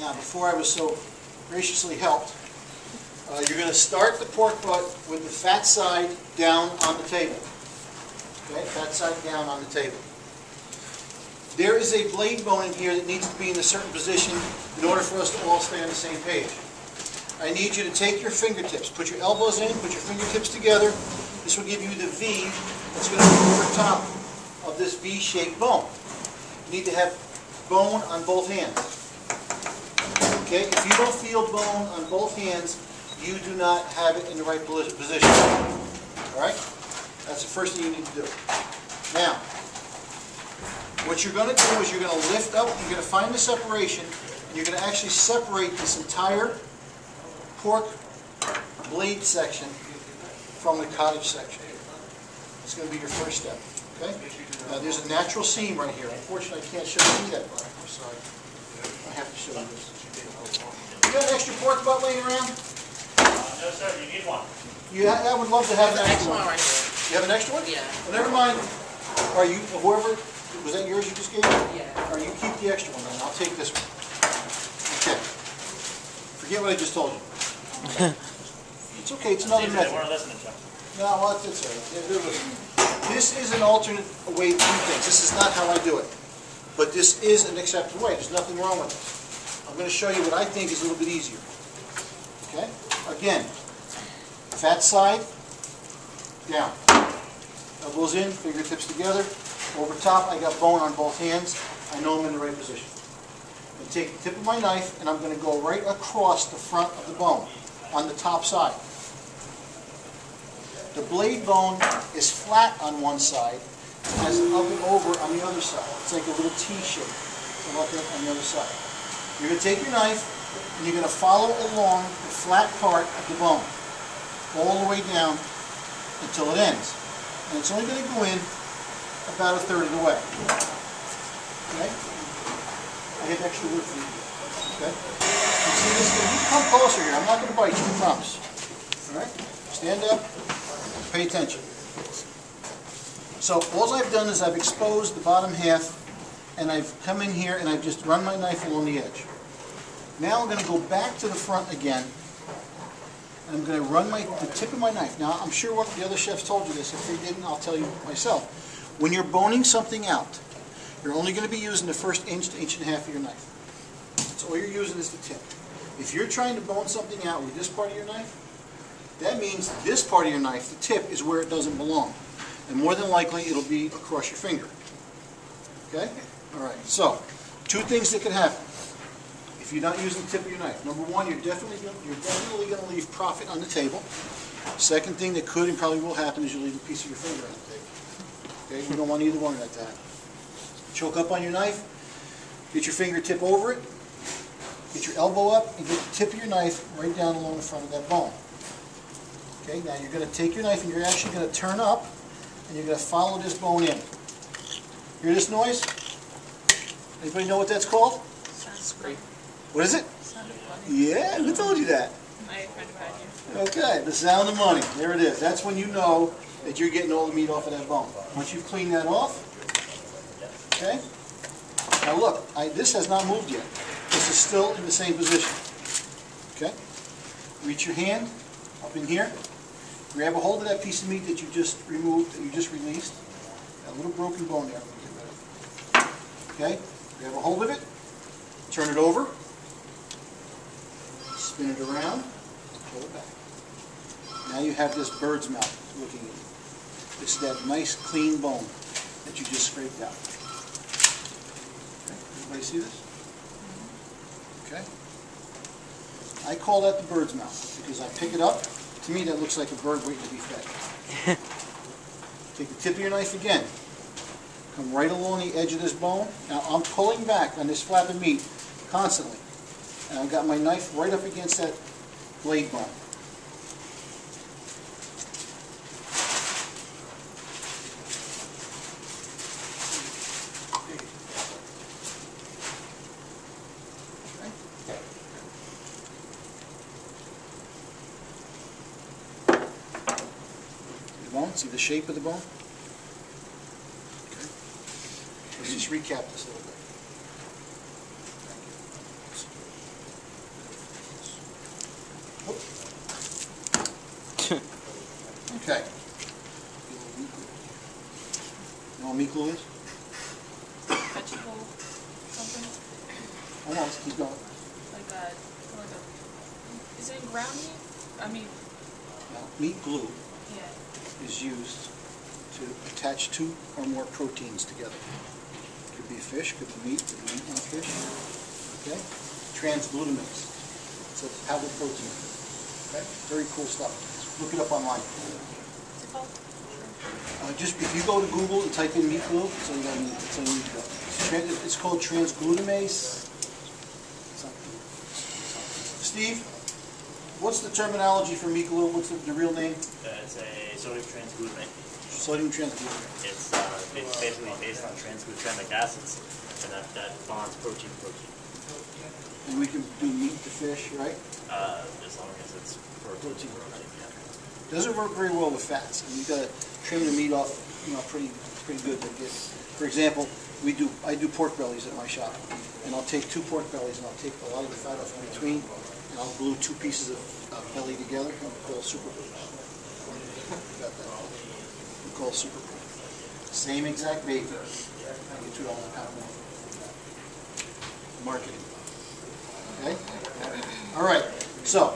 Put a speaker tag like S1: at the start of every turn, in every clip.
S1: Now, before I was so graciously helped, you're going to start the pork butt with the fat side down on the table. Okay, fat side down on the table. There is a blade bone in here that needs to be in a certain position in order for us to all stay on the same page. I need you to take your fingertips, put your elbows in, put your fingertips together. This will give you the V that's going to be over top of this V-shaped bone. You need to have bone on both hands. Okay, if you don't feel bone on both hands, you do not have it in the right position. All right? That's the first thing you need to do. Now, what you're going to do is you're going to lift up, you're going to find the separation, and you're going to actually separate this entire pork blade section from the cottage section. It's going to be your first step. Okay? Now, there's a natural seam right here. Unfortunately, I can't show you that part. I'm sorry. I have to show you this. You got an extra pork butt laying around?
S2: No, sir. You need one.
S1: I would love to have an extra one.
S3: Right here.
S1: You have an extra one?
S3: Yeah.
S1: Well, never mind. Are you, whoever, was that yours you just gave me?
S3: Yeah.
S1: Or you keep the extra one then. I'll take this one. Okay. Forget what I just told you. It's okay. It's another method.
S2: They weren't listening, Chuck.
S1: No, well, that's all right. They're listening. This is an alternate way to do things. This is not how I do it. But this is an acceptable way. There's nothing wrong with it. I'm going to show you what I think is a little bit easier. Okay? Again, fat side, down. Elbows in, fingertips together. Over top, I got bone on both hands. I know I'm in the right position. I'm going to take the tip of my knife and I'm going to go right across the front of the bone on the top side. The blade bone is flat on one side, has up and over on the other side. It's like a little T shape. So like that on the other side. You're going to take your knife and you're going to follow along the flat part of the bone all the way down until it ends. And it's only going to go in about a third of the way. Okay? I have extra wood for you. Okay? You see this? You come closer here. I'm not going to bite you, I promise. All right? Stand up. Pay attention. So all I've done is I've exposed the bottom half, and I've come in here and I've just run my knife along the edge. Now I'm going to go back to the front again, and I'm going to run the tip of my knife. Now I'm sure one of the other chefs told you this. If they didn't, I'll tell you myself. When you're boning something out, you're only going to be using the first inch to inch and a half of your knife. That's all you're using is the tip. If you're trying to bone something out with this part of your knife, that means this part of your knife, the tip, is where it doesn't belong. And more than likely, it'll be across your finger. Okay? All right. So, two things that can happen if you're not using the tip of your knife. Number one, you're definitely going to leave profit on the table. Second thing that could and probably will happen is you'll leave a piece of your finger on the table. Okay? You don't want either one of that to happen. Choke up on your knife. Get your fingertip over it. Get your elbow up and get the tip of your knife right down along the front of that bone. Okay, now you're going to take your knife and you're actually going to turn up and you're going to follow this bone in. Hear this noise? Anybody know what that's called?
S3: Sounds great.
S1: What is it?
S3: Sound of money.
S1: Yeah, who told you that?
S3: My friend right here.
S1: Okay, the sound of money. There it is. That's when you know that you're getting all the meat off of that bone. Once you've cleaned that off, okay? Now look, this has not moved yet. This is still in the same position. Okay? Reach your hand up in here. Grab a hold of that piece of meat that you just removed, that you just released. That little broken bone there. Okay? Grab a hold of it. Turn it over. Spin it around. Pull it back. Now you have this bird's mouth looking at you. This is that nice clean bone that you just scraped out. Okay? Everybody see this? Okay? I call that the bird's mouth because I pick it up. To me, that looks like a bird waiting to be fed. Take the tip of your knife again. Come right along the edge of this bone. Now I'm pulling back on this flap of meat constantly. And I've got my knife right up against that blade bone. See the shape of the bone? Okay. Let's just recap this a little bit. glue is?
S3: Vegetable something?
S1: Hold on, let's keep going.
S3: Like a, is it in ground meat? I mean,
S1: Now, meat glue
S3: yeah.
S1: is used to attach two or more proteins together. Could be fish, could be meat, could be meat and fish. Okay? Transglutaminase. It's a powdered protein. Okay? Very cool stuff. Look it up online.
S3: What's it called?
S1: Just if you go to Google and type in meat glue, that's all you gotta need. That's all you need to go. It's called transglutamase. Steve, what's the terminology for meat glue? What's the real name?
S2: It's a sodium transglutamate.
S1: Sodium transglutamate.
S2: It's basically based on transglutamic acids, and that bonds protein to protein.
S1: And we can do meat to fish, right?
S2: As long as it's protein to protein, yeah.
S1: Doesn't work very well with fats. And you gotta trim the meat off, pretty good to get. For example, I do pork bellies at my shop, and I'll take 2 pork bellies and I'll take a lot of the fat off in between, and I'll glue 2 pieces of belly together, and we call super glue. Got that? We call super glue. Same exact bacon. I get $2 a pound more. Marketing. Okay? All right. So,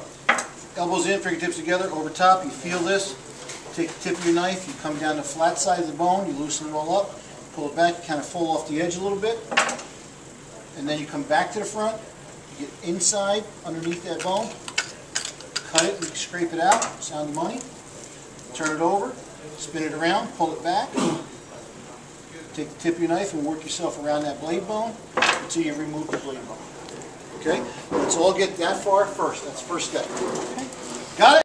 S1: elbows in, fingertips together, over top. You feel this. Take the tip of your knife. You come down the flat side of the bone. You loosen it all up. Pull it back. You kind of fold off the edge a little bit. And then you come back to the front. You get inside, underneath that bone. Cut it and scrape it out. Sound the money. Turn it over. Spin it around. Pull it back. Take the tip of your knife and work yourself around that blade bone until you remove the blade bone. Okay? Let's all get that far first. That's the first step. Okay? Got it?